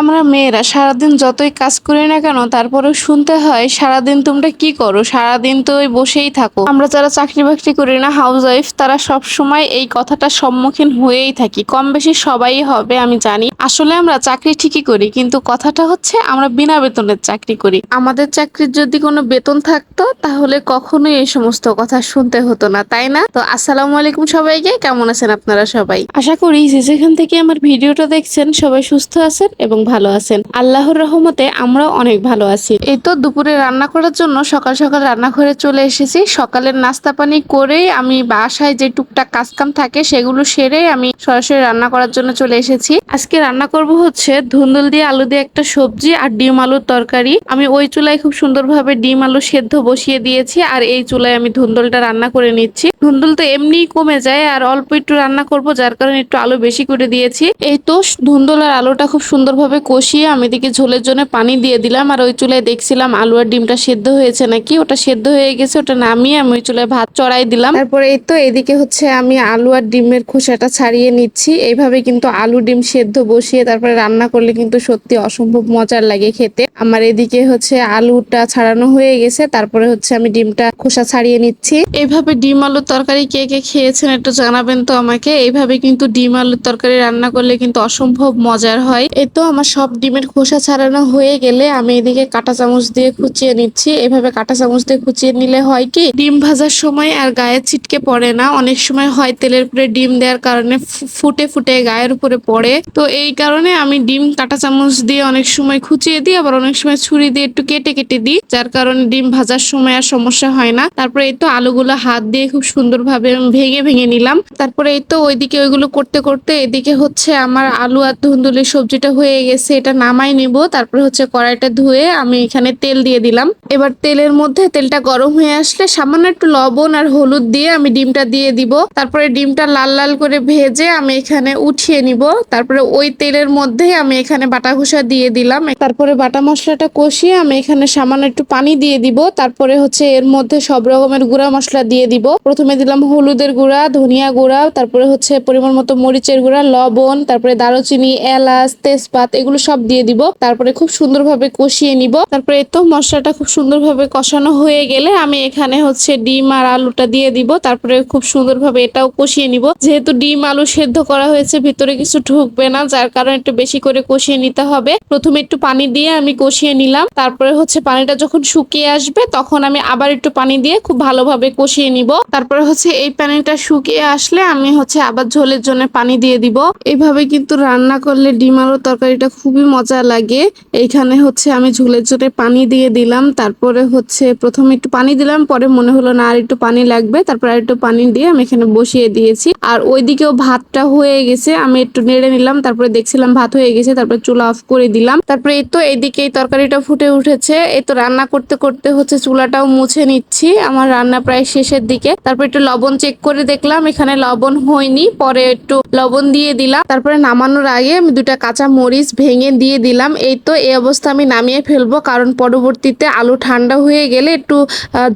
আমরা মেয়েরা সারাদিন যতই কাজ করি না কেন তারপরেও শুনতে হয় সারাদিন তোমরা কি করো, সারাদিন তো ওই বসেই থাকো। আমরা যারা চাকরি বাকরি করি না, হাউস ওয়াইফ, তারা সব সময় এই কথাটার সম্মুখীন হয়েই থাকি। কম বেশি সবাই হবে আমি জানি। আসলে আমরা চাকরি ঠিকই করি, কিন্তু কথাটা হচ্ছে আমরা বিনা বেতনের চাকরি করি। আমাদের চাকরির যদি কোনো বেতন থাকতো তাহলে কখনোই এই সমস্ত কথা শুনতে হতো না, তাই না? তো আসসালামু আলাইকুম সবাইকে, কেমন আছেন আপনারা সবাই? আশা করি যে যেখান থেকে আমার ভিডিওটা দেখছেন সবাই সুস্থ আছেন এবং ভালো আছেন। আল্লাহর রহমতে আমরাও অনেক ভালো আছি। এই তো দুপুরে রান্না করার জন্য সকাল সকাল রান্নাঘরে চলে এসেছি। সকালের নাস্তা পানি করেই আমি বাসায় যে টুকটাক কাজকাম থাকে সেগুলো সেরে আমি সরাসরি রান্না করার জন্য চলে এসেছি। আজকে রান্না করব হচ্ছে ধুন্দুল দিয়ে আলু দিয়ে একটা সবজি আর ডিম আলুর তরকারি। আমি ওই চুলায় খুব সুন্দরভাবে ডিম আলু সেদ্ধ বসিয়ে দিয়েছি, আর এই চুলায় আমি ধুন্দুলটা রান্না করে নিচ্ছি। ধুন্দুল তো এমনিই কমে যায়, আর অল্প একটু রান্না করব যার কারণে একটু আলু বেশি করে দিয়েছি। এই তো ধুন্দুল আর আলুটা খুব সুন্দরভাবে কষিয়ে আমি এদিকে ঝোলের জন্য পানি দিয়ে দিলাম, আর ওই চুলায় দেখছিলাম আলু আর ডিমটা সেদ্ধ হয়েছে নাকি। ওটা সেদ্ধ হয়ে গেছে, ওটা নামিয়ে আমি ওই চুলায় ভাত চড়াই দিলাম। তারপরে এই তো এদিকে হচ্ছে আমি আলু আর ডিমের খোসাটা ছাড়িয়ে নিচ্ছি। এইভাবে কিন্তু আলু ডিম সেদ্ধ বসিয়ে তারপরে রান্না করলে কিন্তু সত্যি অসম্ভব মজার লাগে খেতে। আমার এদিকে হচ্ছে আলুটা ছাড়ানো হয়ে গেছে, তারপরে হচ্ছে আমি ডিমটা খোসা ছাড়িয়ে নিচ্ছি। এইভাবে ডিম আলুর তরকারি কে কে খেয়েছেন একটু জানাবেন তো আমাকে। এইভাবে কিন্তু ডিম আলুর তরকারি রান্না করলে কিন্তু অসম্ভব মজার হয়। এই তো আমার সব ডিমের খোসা ছাড়ানো হয়ে গেলে আমি এদিকে কাঁটা চামচ দিয়ে কুচিয়ে নিচ্ছি। এভাবে কাঁটা চামচ দিয়ে কুচিয়ে নিলে হয় কি, ডিম ভাজার সময় আর গায়ে ছিটকে পড়ে না। অনেক সময় হয় তেলের উপরে ডিম দেওয়ার কারণে ফুটে ফুটে গায়ের উপরে পড়ে। তো এই কারণে আমি ডিম কাঁটা চামচ দিয়ে অনেক সময় খুচিয়ে দিই, আবার অনেক সময় ছুরি দিয়ে একটু কেটে কেটে দিই, যার কারণে ডিম ভাজার সময় আর সমস্যা হয় না। তারপরে এই তো আলুগুলো হাত দিয়ে খুব সুন্দরভাবে ভেঙে ভেঙে নিলাম। তারপরে এই তো ওইদিকে ওইগুলো করতে করতে এদিকে হচ্ছে আমার আলু আর ধুন্দুলের সবজিটা হয়ে গেছে, এটা নামাই নিব। তারপরে হচ্ছে কড়াইটা ধুয়ে আমি এখানে তেল দিয়ে দিলাম। এবার তেলের মধ্যে তেলটা গরম হয়ে আসলে সামান্য একটু লবণ আর হলুদ দিয়ে আমি ডিমটা দিয়ে দিব। তারপরে ডিমটা লাল লাল করে ভেজে আমি এখানে উঠিয়ে নিব। তারপরে ওই তেলের মধ্যে আমি এখানে বাটা ঘষা দিয়ে দিলাম। তারপরে বাটা মশলাটা কষিয়ে আমি এখানে সামান্য একটু পানি দিয়ে দিব। তারপরে হচ্ছে এর মধ্যে সব রকমের গুঁড়া মশলা দিয়ে দিব। প্রথমে দিলাম হলুদের গুঁড়া, ধনিয়া গুঁড়া, তারপরে হচ্ছে পরিমাণ মতো মরিচের গুঁড়া, লবণ, তারপরে দারুচিনি, এলাচ, তেজপাত এগুলো সব দিয়ে দিব। তারপরে খুব সুন্দরভাবে কষিয়ে নিব। তারপরে এই তো মশলাটা খুব সুন্দরভাবে কষানো হয়ে গেলে আমি এখানে হচ্ছে ডিম আর আলুটা দিয়ে দিব। তারপরে খুব সুন্দরভাবে এটাও কষিয়ে নিব। যেহেতু ডিম আলু সেদ্ধ করা হয়েছে, ভিতরে কিছু ঢুকবে না, যার কারণে একটু বেশি করে কষিয়ে নিতে হবে। প্রথমে একটু পানি দিয়ে আমি কষিয়ে নিলাম। তারপরে হচ্ছে পানিটা যখন শুকিয়ে আসবে তখন আমি আবার একটু পানি দিয়ে খুব ভালোভাবে কষিয়ে নিব। তারপরে হচ্ছে এই পানিটা শুকিয়ে আসলে আমি হচ্ছে আবার ঝোলের জন্য পানি দিয়ে দিব। এইভাবে কিন্তু রান্না করলে ডিম আলুর তরকারিটা খুবই মজা লাগে। এইখানে হচ্ছে আমি ঝোলের জন্য পানি দিয়ে দিলাম। তারপরে হচ্ছে প্রথমে একটু পানি দিলাম, পরে মনে হলো না আর একটু পানি লাগবে, তারপরে আর একটু পানি দিয়ে আমি এখানে বসিয়ে দিয়েছি। আর ওইদিকেও ভাতটা হয়ে গেছে, আমি একটু নেড়ে নিলাম। তারপরে দেখছিলাম ভাত হয়ে গেছে, তারপরে চুলা অফ করে দিলাম। তারপরে এই তো এইদিকে এই তরকারিটা ফুটে উঠেছে। এই তো রান্না করতে করতে হচ্ছে চুলাটাও মুছে নিচ্ছি। আমার রান্না প্রায় শেষের দিকে। তারপর একটু লবণ চেক করে দেখলাম এখানে লবণ হয়নি, পরে একটু লবণ দিয়ে দিলাম। তারপরে নামানোর আগে আমি দুটা কাঁচা মরিচ ভেঙে দিয়ে দিলাম। এই তো এই অবস্থা আমি নামিয়ে ফেলবো, কারণ পরবর্তীতে আলু ঠান্ডা হয়ে গেলে একটু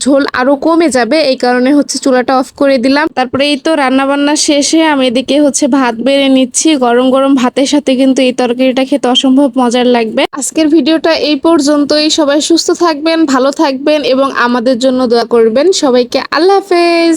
ঝোল আরো কমে যাবে, এই কারণে হচ্ছে চুলাটা অফ করে দিলাম। তারপরে এই তো রান্না বান্না শেষে আমি এদিকে হচ্ছে ভাত বেড়ে নিচ্ছি। গরম গরম ভাতের সাথে কিন্তু এই তরকারিটা খেতে অসম্ভব মজার লাগবে। আজকের ভিডিওটা এই পর্যন্তই। সবাই সুস্থ থাকবেন, ভালো থাকবেন এবং আমাদের জন্য দোয়া করবেন। সবাইকে আল্লাহ হাফেজ।